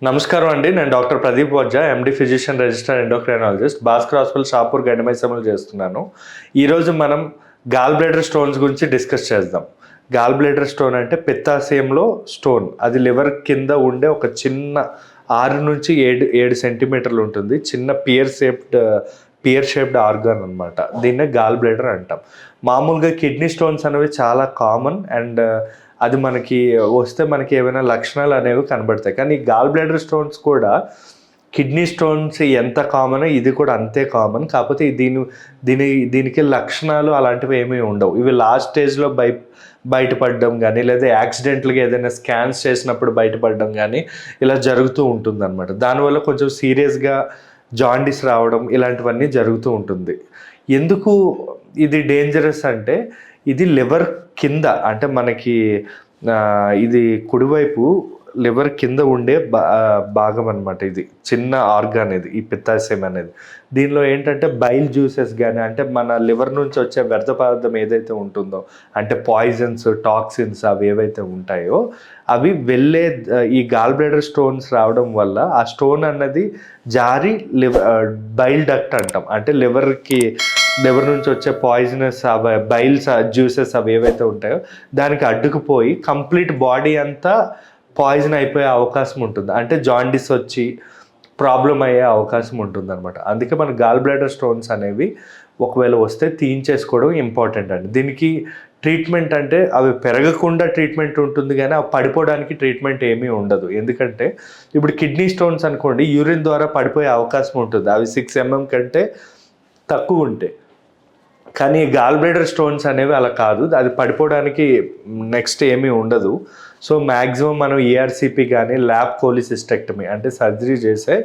నమస్కారం అండి. నేను doctor Pradeep Vajja, MD physician registered endocrinologist, Bhaskar hospital Shapur గండిమైసమ్మలో చేస్తున్నాను. ఈరోజు మనం గాల్ బ్లాడర్ స్టోన్స్ గురించి డిస్కస్ చేద్దాం. గాల్ బ్లాడర్ స్టోన్ అంటే పిత్తాశయంలో స్టోన్. అది లివర్ కింద ఉండే ఒక చిన్న 6 నుంచి 7 సెంటీమీటర్లు ఉంటుంది. చిన్న పియర్ షేప్డ్ ఆర్గాన్ అనమాట. దీన్నే గాల్ బ్లాడర్ అంటాం. మామూలుగా కిడ్నీ స్టోన్స్ అనేవి చాలా కామన్ అండ్ అది మనకి వస్తే మనకి ఏమైనా లక్షణాలు అనేవి కనబడతాయి. కానీ గాల్ బ్లాడర్ స్టోన్స్ కూడా కిడ్నీ స్టోన్స్ ఎంత కామన్ ఇది కూడా అంతే కామన్. కాకపోతే దీనికి లక్షణాలు అలాంటివి ఏమీ ఉండవు. ఇవి లాస్ట్ స్టేజ్లో బయటపడడం కానీ లేదా యాక్సిడెంట్గా ఏదైనా స్కాన్స్ చేసినప్పుడు బయటపడడం కానీ ఇలా జరుగుతూ ఉంటుంది అనమాట. దానివల్ల కొంచెం సీరియస్గా జాండీస్ రావడం ఇలాంటివన్నీ జరుగుతూ ఉంటుంది. ఎందుకు ఇది డేంజరస్ అంటే ఇది లివర్ కింద అంటే మనకి ఇది కుడివైపు లివర్ కింద ఉండే భాగం అనమాట. ఇది చిన్న ఆర్గాన్ ఇది, ఈ పిత్తాశయం అనేది. దీనిలో ఏంటంటే బైల్ జ్యూసెస్ కానీ అంటే మన లివర్ నుంచి వచ్చే వ్యర్థ పదార్థం ఏదైతే ఉంటుందో అంటే పాయిజన్స్, టాక్సిన్స్ అవి ఏవైతే ఉంటాయో అవి వెళ్ళే ఈ గాల్ బ్లాడర్ స్టోన్స్ రావడం వల్ల ఆ స్టోన్ అన్నది జారి బైల్ డక్ట్ అంటాం. అంటే లివర్ నుంచి వచ్చే పాయిజనస్ బైల్స్ జ్యూసెస్ అవి ఏవైతే ఉంటాయో దానికి అడ్డుకుపోయి కంప్లీట్ బాడీ అంతా పాయిజన్ అయిపోయే అవకాశం ఉంటుంది. అంటే జాండీస్ వచ్చి ప్రాబ్లం అయ్యే అవకాశం ఉంటుంది అనమాట. అందుకే మన గాల్ బ్లాడర్ స్టోన్స్ అనేవి ఒకవేళ వస్తే తీయించేసుకోవడం ఇంపార్టెంట్ అండి. దీనికి ట్రీట్మెంట్ అంటే అవి పెరగకుండా ట్రీట్మెంట్ ఉంటుంది కానీ అవి పడిపోవడానికి ట్రీట్మెంట్ ఏమీ ఉండదు. ఎందుకంటే ఇప్పుడు కిడ్నీ స్టోన్స్ అనుకోండి, యూరిన్ ద్వారా పడిపోయే అవకాశం ఉంటుంది. అవి 6 mm కంటే తక్కువ ఉంటాయి. కానీ గాల్ బ్లాడర్ స్టోన్స్ అనేవి అలా కాదు, అది పడిపోవడానికి నెక్స్ట్ ఏమీ ఉండదు. సో మ్యాక్సిమం మనం ఈఆర్సిపి కానీ ల్యాబ్ కోలిసిస్టెక్టమీ అంటే సర్జరీ చేసే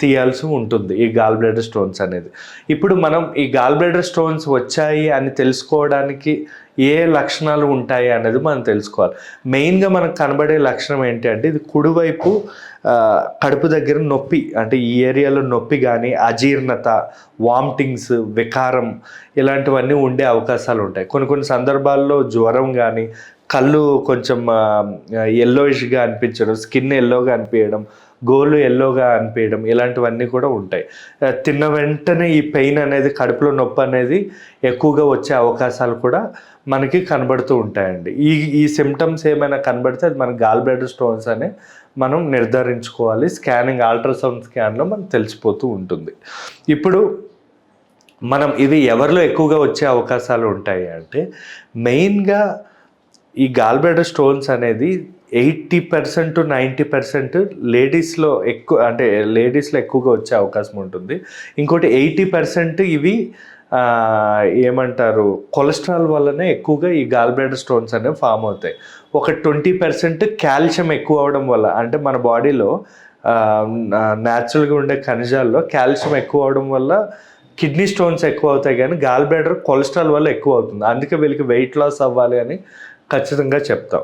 తీయాల్సి ఉంటుంది ఈ గాల్ బ్లాడర్ స్టోన్స్ అనేది. ఇప్పుడు మనం ఈ గాల్ బ్లాడర్ స్టోన్స్ వచ్చాయి అని తెలుసుకోవడానికి ఏ లక్షణాలు ఉంటాయి అనేది మనం తెలుసుకోవాలి. మెయిన్గా మనకు కనబడే లక్షణం ఏంటి అంటే ఇది కుడివైపు కడుపు దగ్గర నొప్పి, అంటే ఈ ఏరియాలో నొప్పి కానీ అజీర్ణత, వామిటింగ్స్, వికారం ఇలాంటివన్నీ ఉండే అవకాశాలు ఉంటాయి. కొన్ని సందర్భాల్లో జ్వరం కానీ, కళ్ళు కొంచెం ఎల్లోయిష్గా అనిపించడం, స్కిన్ ఎల్లోగా అనిపించడం, గోళ్ళు ఎల్లోగా అనిపించడం ఇలాంటివన్నీ కూడా ఉంటాయి. తిన్న వెంటనే ఈ పెయిన్ అనేది, కడుపులో నొప్పి అనేది ఎక్కువగా వచ్చే అవకాశాలు కూడా మనకి కనబడుతూ ఉంటాయండి. ఈ సిమ్టమ్స్ ఏమైనా కనబడితే అది మన గాల్ బ్లాడర్ స్టోన్స్ అనే మనం నిర్ధారించుకోవాలి. స్కానింగ్, అల్ట్రాసౌండ్ స్కాన్లో మనకు తెలిసిపోతూ ఉంటుంది. ఇప్పుడు మనం ఇవి ఎవరిలో ఎక్కువగా వచ్చే అవకాశాలు ఉంటాయి అంటే మెయిన్గా ఈ గాల్ బ్లాడర్ స్టోన్స్ అనేది 80% to 90% లేడీస్లో ఎక్కువగా వచ్చే అవకాశం ఉంటుంది. ఇంకోటి 80% ఇవి ఏమంటారు కొలెస్ట్రాల్ వల్లనే ఎక్కువగా ఈ గాల్ బ్లాడర్ స్టోన్స్ అనేవి ఫామ్ అవుతాయి. ఒక 20% కాల్షియం ఎక్కువ అవడం వల్ల, అంటే మన బాడీలో న్యాచురల్గా ఉండే ఖనిజాల్లో కాల్షియం ఎక్కువ అవడం వల్ల కిడ్నీ స్టోన్స్ ఎక్కువ అవుతాయి. కానీ గాల్ బ్లాడర్ కొలెస్ట్రాల్ వల్ల ఎక్కువ అవుతుంది. అందుకే వీళ్ళకి వెయిట్ లాస్ అవ్వాలి అని ఖచ్చితంగా చెప్తాం.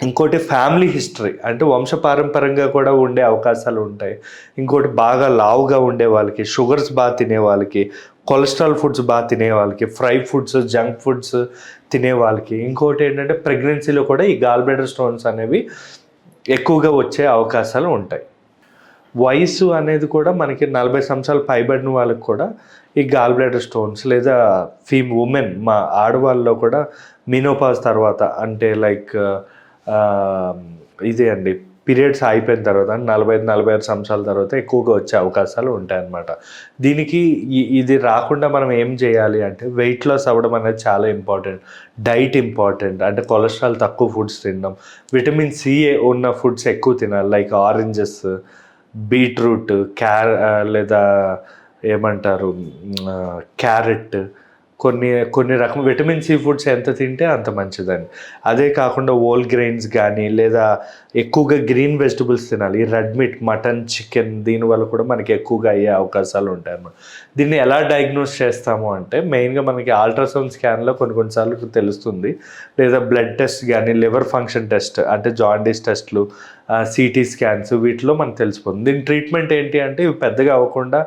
ఇంకోటి ఫ్యామిలీ హిస్టరీ, అంటే వంశపారంపర్యంగా కూడా ఉండే అవకాశాలు ఉంటాయి. ఇంకోటి బాగా లావుగా ఉండే వాళ్ళకి, షుగర్స్ బాగా తినే వాళ్ళకి, కొలెస్ట్రాల్ ఫుడ్స్ బాగా తినే వాళ్ళకి, ఫ్రై ఫుడ్స్, జంక్ ఫుడ్స్ తినే వాళ్ళకి, ఇంకోటి ఏంటంటే ప్రెగ్నెన్సీలో కూడా ఈ గాల్ బ్లాడర్ స్టోన్స్ అనేవి ఎక్కువగా వచ్చే అవకాశాలు ఉంటాయి. వయసు అనేది కూడా మనకి 40 సంవత్సరాలు పైబడిన వాళ్ళకి కూడా ఈ గాల్ బ్లాడర్ స్టోన్స్, లేదా ఉమెన్ మా ఆడవాళ్ళలో కూడా మీనోపాజ్ తర్వాత అంటే లైక్ ఇదే అండి పీరియడ్స్ అయిపోయిన తర్వాత 45 సంవత్సరాల తర్వాత ఎక్కువగా వచ్చే అవకాశాలు ఉంటాయన్నమాట. దీనికి ఇది రాకుండా మనం ఏం చేయాలి అంటే వెయిట్ లాస్ అవ్వడం అనేది చాలా ఇంపార్టెంట్. డైట్ ఇంపార్టెంట్, అంటే కొలెస్ట్రాల్ తక్కువ ఫుడ్స్ తినడం, విటమిన్ సి ఉన్న ఫుడ్స్ ఎక్కువ తినాలి. లైక్ ఆరెంజెస్, బీట్రూట్, లేదా ఏమంటారు క్యారెట్, కొన్ని రకం విటమిన్ సి ఫుడ్స్ ఎంత తింటే అంత మంచిదండి. అదే కాకుండా హోల్ గ్రెయిన్స్ కానీ లేదా ఎక్కువగా గ్రీన్ వెజిటబుల్స్ తినాలి. ఈ రెడ్ మీట్, మటన్, చికెన్ దీనివల్ల కూడా మనకి ఎక్కువగా అయ్యే అవకాశాలు ఉంటాయి అన్నమాట. దీన్ని ఎలా డయాగ్నోస్ చేస్తాము అంటే మెయిన్గా మనకి అల్ట్రాసౌండ్ స్కాన్లో కొన్నిసార్లు తెలుస్తుంది, లేదా బ్లడ్ టెస్ట్ కానీ, లివర్ ఫంక్షన్ టెస్ట్ అంటే జాండీస్ టెస్ట్లు, సిటీ స్కాన్స్ వీటిలో మనకు తెలిసిపోతుంది. దీని ట్రీట్మెంట్ ఏంటి అంటే ఇవి పెద్దగా అవ్వకుండా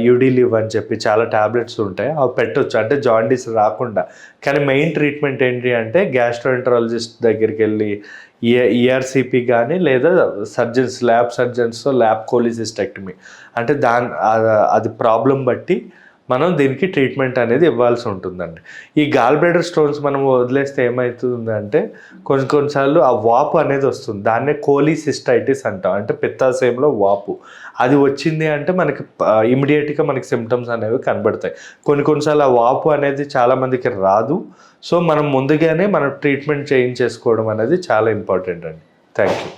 యుడిలివ్ అని చెప్పి చాలా ట్యాబ్లెట్స్ ఉంటాయి, అవి పెట్టొచ్చు అంటే జాండీస్ రాకుండా. కానీ మెయిన్ ట్రీట్మెంట్ ఏంటి అంటే గ్యాస్ట్రోఎంటరాలజిస్ట్ దగ్గరికి వెళ్ళి ఈఆర్సిపి కానీ లేదా సర్జన్స్, ల్యాబ్ సర్జన్స్తో ల్యాబ్ కోలిసిస్టెక్టమీ అంటే అది ప్రాబ్లం బట్టి మనం దీనికి ట్రీట్మెంట్ అనేది ఇవ్వాల్సి ఉంటుందండి. ఈ గాల్ బ్లాడర్ స్టోన్స్ మనం వదిలేస్తే ఏమవుతుందంటే కొన్నిసార్లు ఆ వాపు అనేది వస్తుంది, దాన్నే కోలిసిస్టైటిస్ అంటాం, అంటే పిత్తాశయంలో వాపు. అది వచ్చింది అంటే మనకి ఇమీడియట్గా మనకి సిమ్టమ్స్ అనేవి కనబడతాయి. కొన్నిసార్లు ఆ వాపు అనేది చాలామందికి రాదు. సో మనం ముందుగానే మనం ట్రీట్మెంట్ చేయించేసుకోవడం అనేది చాలా ఇంపార్టెంట్ అండి. Thank you.